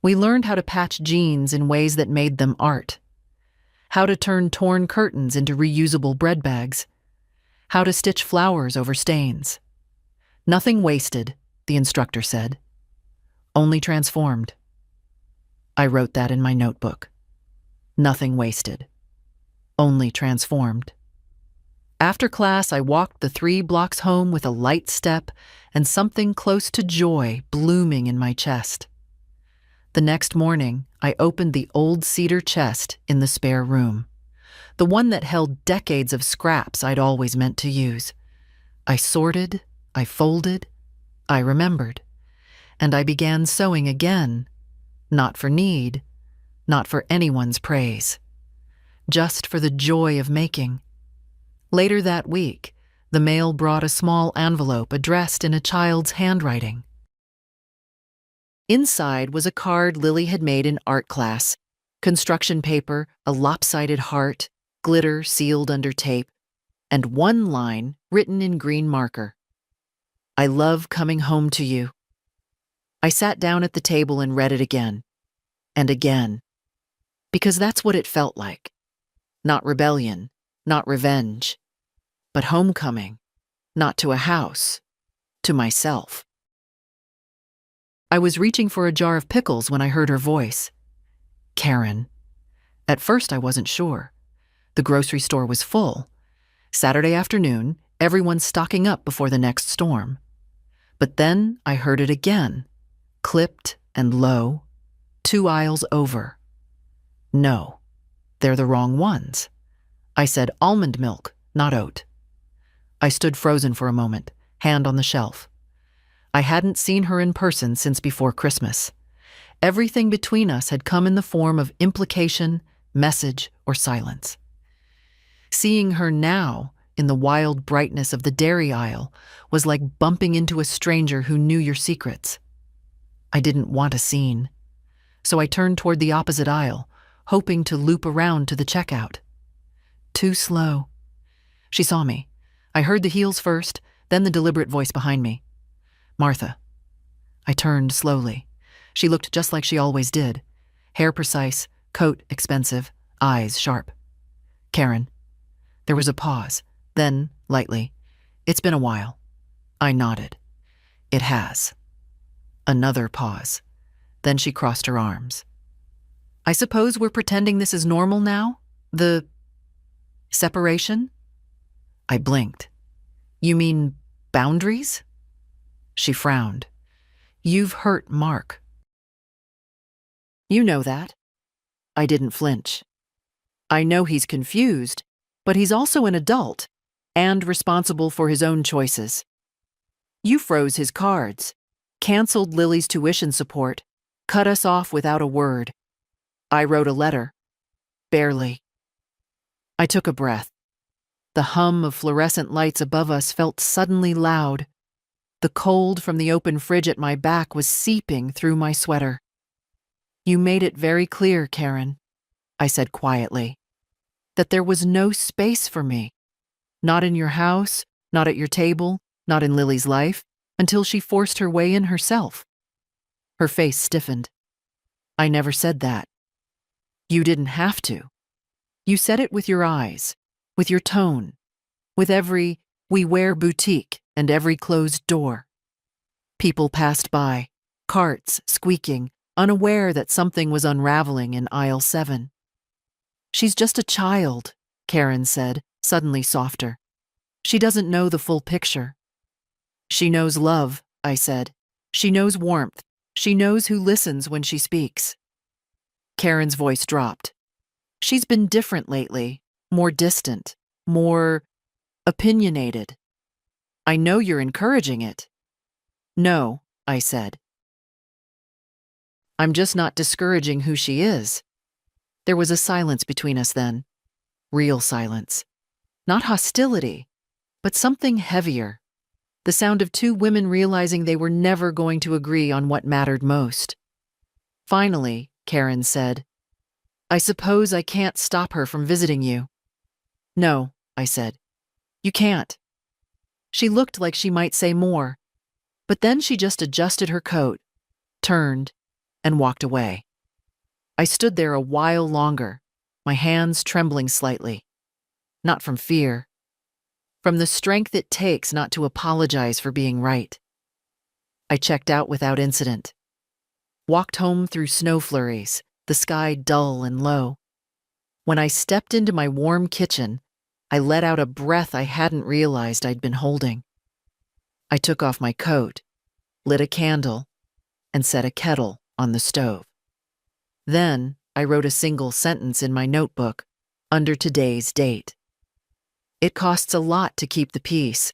We learned how to patch jeans in ways that made them art, how to turn torn curtains into reusable bread bags, how to stitch flowers over stains. Nothing wasted, the instructor said. Only transformed. I wrote that in my notebook. Nothing wasted. Only transformed. After class, I walked the 3 blocks home with a light step and something close to joy blooming in my chest. The next morning, I opened the old cedar chest in the spare room, the one that held decades of scraps I'd always meant to use. I sorted, I folded, I remembered, and I began sewing again. Not for need, not for anyone's praise, just for the joy of making. Later that week, the mail brought a small envelope addressed in a child's handwriting. Inside was a card Lily had made in art class, construction paper, a lopsided heart, glitter sealed under tape, and 1 line written in green marker. I love coming home to you. I sat down at the table and read it again, and again, because that's what it felt like. Not rebellion, not revenge, but homecoming, not to a house, to myself. I was reaching for a jar of pickles when I heard her voice. Karen. At first I wasn't sure. The grocery store was full. Saturday afternoon, everyone's stocking up before the next storm. But then I heard it again, clipped and low, 2 aisles over. No, they're the wrong ones. I said almond milk, not oat. I stood frozen for a moment, hand on the shelf. I hadn't seen her in person since before Christmas. Everything between us had come in the form of implication, message, or silence. Seeing her now, in the wild brightness of the dairy aisle, was like bumping into a stranger who knew your secrets. I didn't want a scene, so I turned toward the opposite aisle, hoping to loop around to the checkout. Too slow. She saw me. I heard the heels first, then the deliberate voice behind me. Martha. I turned slowly. She looked just like she always did. Hair precise, coat expensive, eyes sharp. Karen. There was a pause. Then, lightly, "It's been a while." I nodded. "It has." Another pause. Then she crossed her arms. "I suppose we're pretending this is normal now? The separation?" I blinked. "You mean boundaries?" She frowned. "You've hurt Mark." "You know that." I didn't flinch. "I know he's confused, but he's also an adult and responsible for his own choices. You froze his cards, canceled Lily's tuition support, cut us off without a word. I wrote a letter. Barely." I took a breath. The hum of fluorescent lights above us felt suddenly loud. The cold from the open fridge at my back was seeping through my sweater. "You made it very clear, Karen," I said quietly, "that there was no space for me. Not in your house, not at your table, not in Lily's life, until she forced her way in herself." Her face stiffened. "I never said that." "You didn't have to. You said it with your eyes, with your tone, with every "we wear" boutique and every closed door. People passed by, carts squeaking, unaware that something was unraveling in aisle 7. "She's just a child," Karen said, suddenly softer. "She doesn't know the full picture." "She knows love," I said. "She knows warmth. She knows who listens when she speaks." Karen's voice dropped. "She's been different lately, more distant, more opinionated." "I know you're encouraging it." "No," I said. "I'm just not discouraging who she is." There was a silence between us then. Real silence. Not hostility, but something heavier. The sound of two women realizing they were never going to agree on what mattered most. Finally, Karen said, "I suppose I can't stop her from visiting you." "No," I said. "You can't." She looked like she might say more, but then she just adjusted her coat, turned, and walked away. I stood there a while longer, my hands trembling slightly. Not from fear, from the strength it takes not to apologize for being right. I checked out without incident. Walked home through snow flurries, the sky dull and low. When I stepped into my warm kitchen, I let out a breath I hadn't realized I'd been holding. I took off my coat, lit a candle, and set a kettle on the stove. Then I wrote a single sentence in my notebook, under today's date. It costs a lot to keep the peace,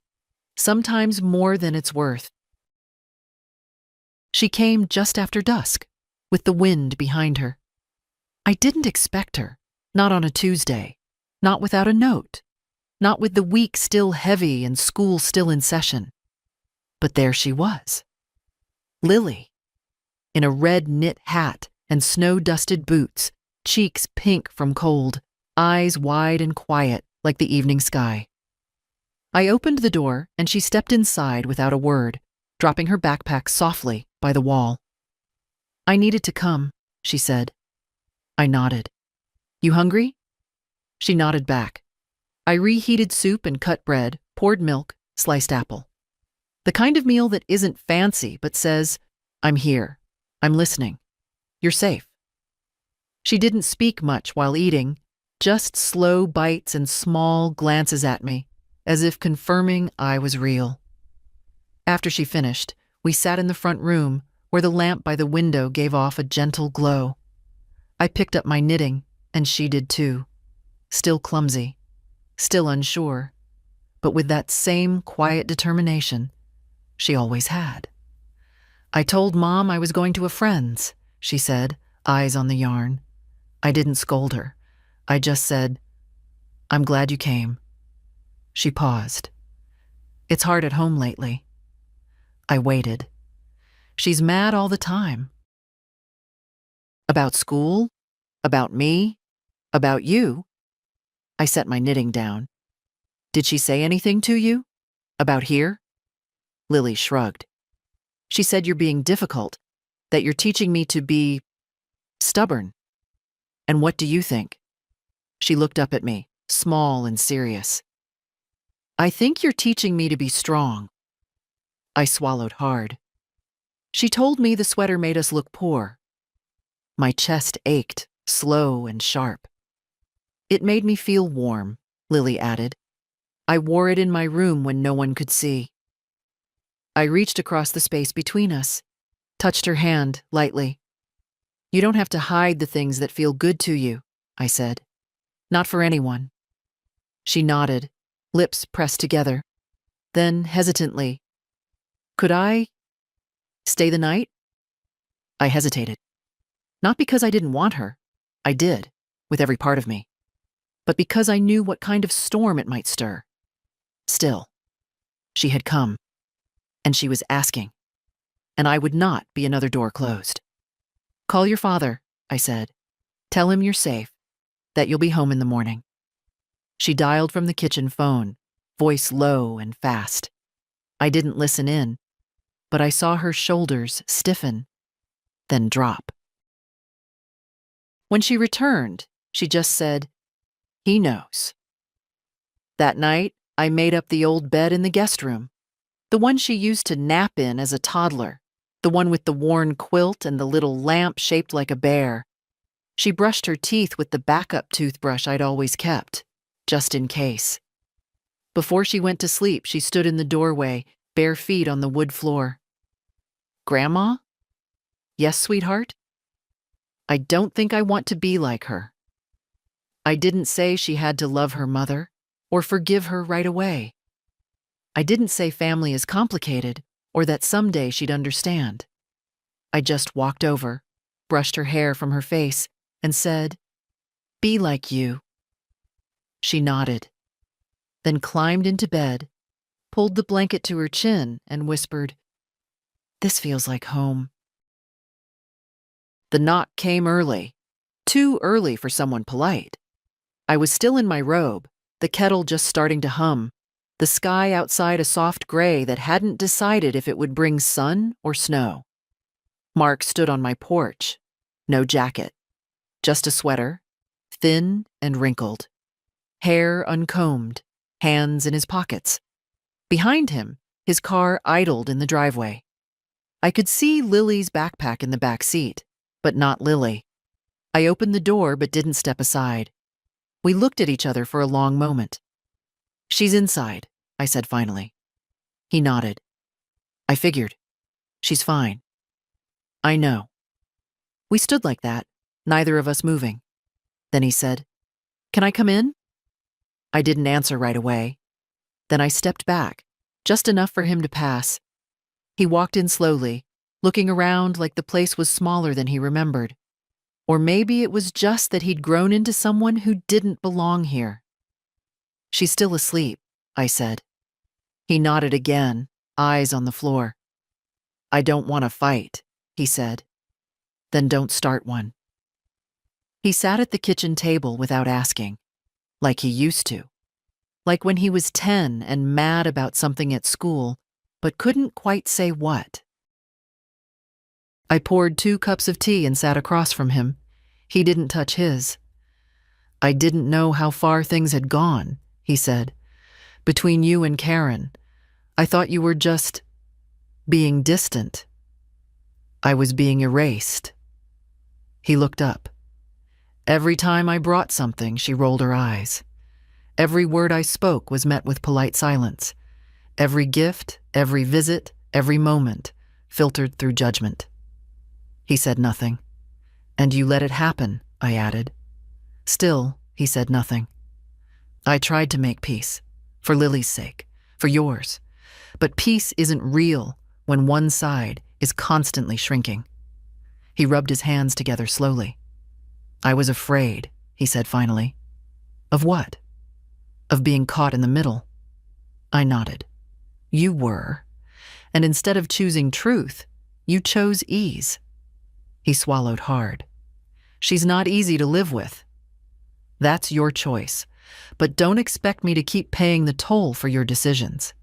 sometimes more than it's worth. She came just after dusk, with the wind behind her. I didn't expect her, not on a Tuesday, not without a note, not with the week still heavy and school still in session. But there she was. Lily, in a red knit hat and snow-dusted boots, cheeks pink from cold, eyes wide and quiet like the evening sky. I opened the door and she stepped inside without a word, dropping her backpack softly by the wall. "I needed to come," she said. I nodded. "You hungry?" She nodded back. I reheated soup and cut bread, poured milk, sliced apple. The kind of meal that isn't fancy but says, "I'm here. I'm listening. You're safe." She didn't speak much while eating, just slow bites and small glances at me, as if confirming I was real. After she finished, we sat in the front room, where the lamp by the window gave off a gentle glow. I picked up my knitting, and she did too. Still clumsy, still unsure, but with that same quiet determination she always had. "I told Mom I was going to a friend's," she said, eyes on the yarn. I didn't scold her. I just said, "I'm glad you came." She paused. "It's hard at home lately." I waited. "She's mad all the time." "About school? About me? About you?" I set my knitting down. "Did she say anything to you? About here?" Lily shrugged. "She said you're being difficult, that you're teaching me to be stubborn." "And what do you think?" She looked up at me, small and serious. "I think you're teaching me to be strong." I swallowed hard. "She told me the sweater made us look poor." My chest ached, slow and sharp. "It made me feel warm," Lily added. "I wore it in my room when no one could see." I reached across the space between us, touched her hand lightly. "You don't have to hide the things that feel good to you," I said. "Not for anyone." She nodded, lips pressed together. Then, hesitantly, "Could I stay the night?" I hesitated. Not because I didn't want her. I did, with every part of me. But because I knew what kind of storm it might stir. Still, she had come. And she was asking. And I would not be another door closed. "Call your father," I said. "Tell him you're safe, that you'll be home in the morning." She dialed from the kitchen phone, voice low and fast. I didn't listen in, but I saw her shoulders stiffen, then drop. When she returned, she just said, "He knows." That night, I made up the old bed in the guest room, the one she used to nap in as a toddler, the one with the worn quilt and the little lamp shaped like a bear. She brushed her teeth with the backup toothbrush I'd always kept, just in case. Before she went to sleep, she stood in the doorway, bare feet on the wood floor. "Grandma?" "Yes, sweetheart?" "I don't think I want to be like her." I didn't say she had to love her mother or forgive her right away. I didn't say family is complicated or that someday she'd understand. I just walked over, brushed her hair from her face, and said, "Be like you." She nodded, then climbed into bed, pulled the blanket to her chin, and whispered, "This feels like home." The knock came early, too early for someone polite. I was still in my robe, the kettle just starting to hum, the sky outside a soft gray that hadn't decided if it would bring sun or snow. Mark stood on my porch, no jacket, just a sweater, thin and wrinkled, hair uncombed, hands in his pockets. Behind him, his car idled in the driveway. I could see Lily's backpack in the back seat, but not Lily. I opened the door but didn't step aside. We looked at each other for a long moment. "She's inside," I said finally. He nodded. "I figured. She's fine." "I know." We stood like that, neither of us moving. Then he said, "Can I come in?" I didn't answer right away. Then I stepped back, just enough for him to pass. He walked in slowly, looking around like the place was smaller than he remembered. Or maybe it was just that he'd grown into someone who didn't belong here. "She's still asleep," I said. He nodded again, eyes on the floor. "I don't want to fight," he said. "Then don't start one." He sat at the kitchen table without asking, like he used to. Like when he was 10 and mad about something at school, but couldn't quite say what. I poured 2 cups of tea and sat across from him. He didn't touch his. "I didn't know how far things had gone," he said. "Between you and Karen. I thought you were just being distant. I was being erased." He looked up. Every time I brought something, she rolled her eyes. Every word I spoke was met with polite silence. Every gift, every visit, every moment filtered through judgment. He said nothing. "And you let it happen," I added. Still, he said nothing. "I tried to make peace, for Lily's sake, for yours. But peace isn't real when one side is constantly shrinking." He rubbed his hands together slowly. "I was afraid," he said finally. Of what? Of being caught in the middle. I nodded. You were. And instead of choosing truth, you chose ease. He swallowed hard. She's not easy to live with. That's your choice, but don't expect me to keep paying the toll for your decisions.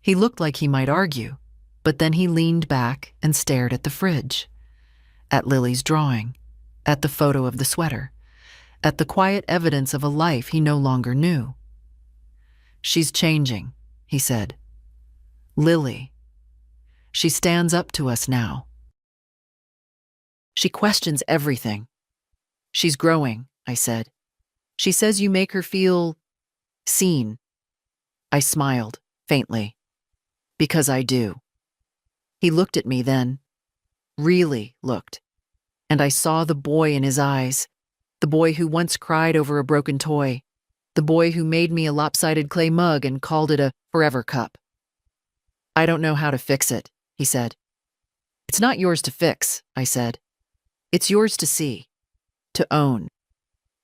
He looked like he might argue, but then he leaned back and stared at the fridge, at Lily's drawing, at the photo of the sweater, at the quiet evidence of a life he no longer knew. She's changing, he said. Lily. She stands up to us now. She questions everything. She's growing, I said. She says you make her feel seen. I smiled, faintly. Because I do. He looked at me then, really looked, and I saw the boy in his eyes, the boy who once cried over a broken toy, the boy who made me a lopsided clay mug and called it a forever cup. I don't know how to fix it, he said. It's not yours to fix, I said. It's yours to see, to own,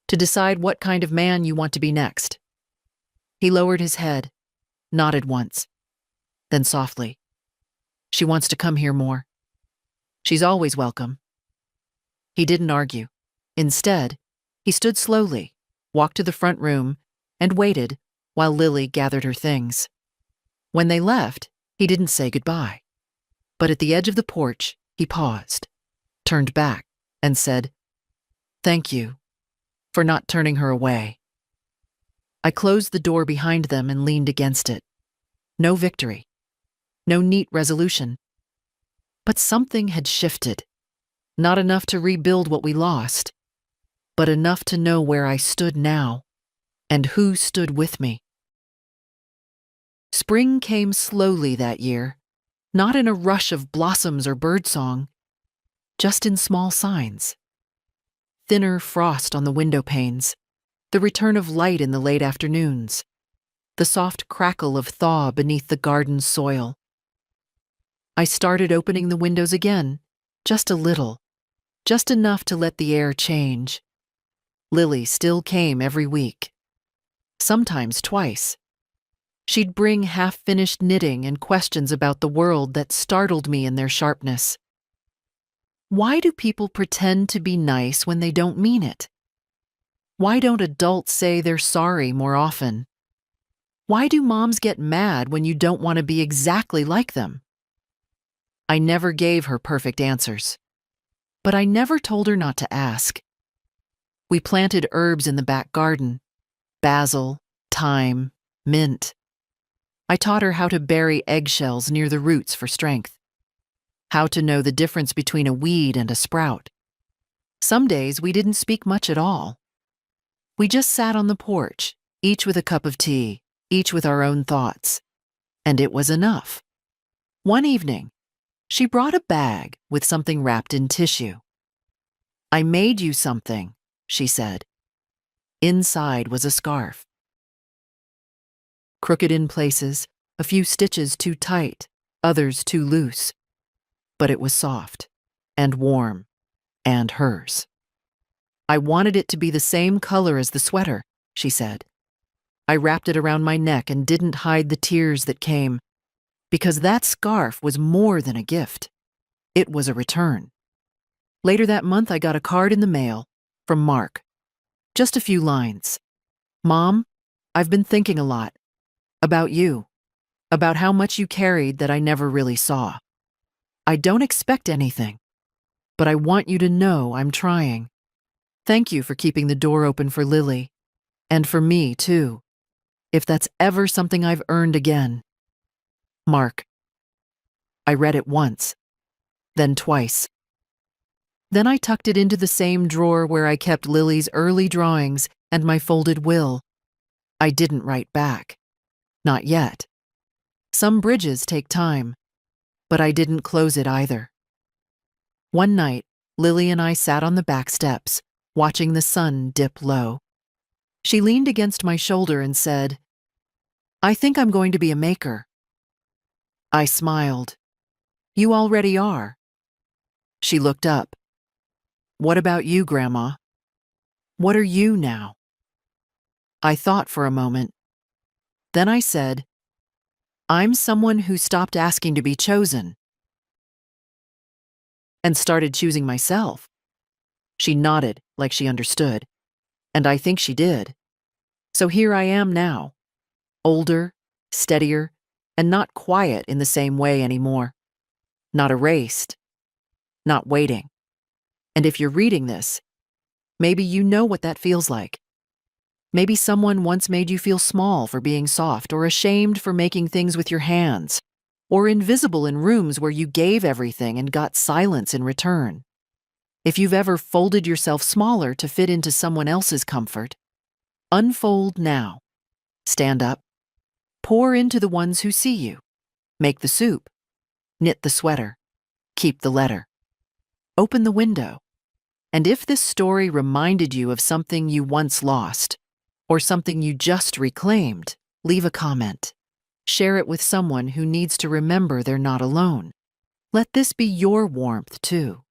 to decide what kind of man you want to be next. He lowered his head, nodded once, then softly. She wants to come here more. She's always welcome. He didn't argue. Instead, he stood slowly, walked to the front room, and waited while Lily gathered her things. When they left, he didn't say goodbye. But at the edge of the porch, he paused, turned back, and said, "Thank you for not turning her away." I closed the door behind them and leaned against it. No victory. No neat resolution. But something had shifted. Not enough to rebuild what we lost, but enough to know where I stood now and who stood with me. Spring came slowly that year, not in a rush of blossoms or birdsong, just in small signs. Thinner frost on the window panes, the return of light in the late afternoons, the soft crackle of thaw beneath the garden's soil. I started opening the windows again, just a little, just enough to let the air change. Lily still came every week, sometimes twice. She'd bring half-finished knitting and questions about the world that startled me in their sharpness. Why do people pretend to be nice when they don't mean it? Why don't adults say they're sorry more often? Why do moms get mad when you don't want to be exactly like them? I never gave her perfect answers, but I never told her not to ask. We planted herbs in the back garden, basil, thyme, mint. I taught her how to bury eggshells near the roots for strength, how to know the difference between a weed and a sprout. Some days we didn't speak much at all. We just sat on the porch, each with a cup of tea, each with our own thoughts. And it was enough. One evening, she brought a bag with something wrapped in tissue. "I made you something," she said. Inside was a scarf. Crooked in places, a few stitches too tight, others too loose. But it was soft, and warm, and hers. "I wanted it to be the same color as the sweater," she said. I wrapped it around my neck and didn't hide the tears that came, because that scarf was more than a gift. It was a return. Later that month, I got a card in the mail from Mark. Just a few lines. "Mom, I've been thinking a lot. About you. About how much you carried that I never really saw. I don't expect anything, but I want you to know I'm trying. Thank you for keeping the door open for Lily, and for me, too, if that's ever something I've earned again. Mark." I read it once, then twice. Then I tucked it into the same drawer where I kept Lily's early drawings and my folded will. I didn't write back. Not yet. Some bridges take time, but I didn't close it either. One night, Lily and I sat on the back steps, watching the sun dip low. She leaned against my shoulder and said, "I think I'm going to be a maker." I smiled. "You already are." She looked up. "What about you, Grandma? What are you now?" I thought for a moment. Then I said, I'm someone who stopped asking to be chosen and started choosing myself. She nodded like she understood, and I think she did. So here I am now, older, steadier, and not quiet in the same way anymore. Not erased, not waiting. And if you're reading this, maybe you know what that feels like. Maybe someone once made you feel small for being soft, or ashamed for making things with your hands, or invisible in rooms where you gave everything and got silence in return. If you've ever folded yourself smaller to fit into someone else's comfort, unfold now. Stand up. Pour into the ones who see you. Make the soup. Knit the sweater. Keep the letter. Open the window. And if this story reminded you of something you once lost, or something you just reclaimed, leave a comment. Share it with someone who needs to remember they're not alone. Let this be your warmth, too.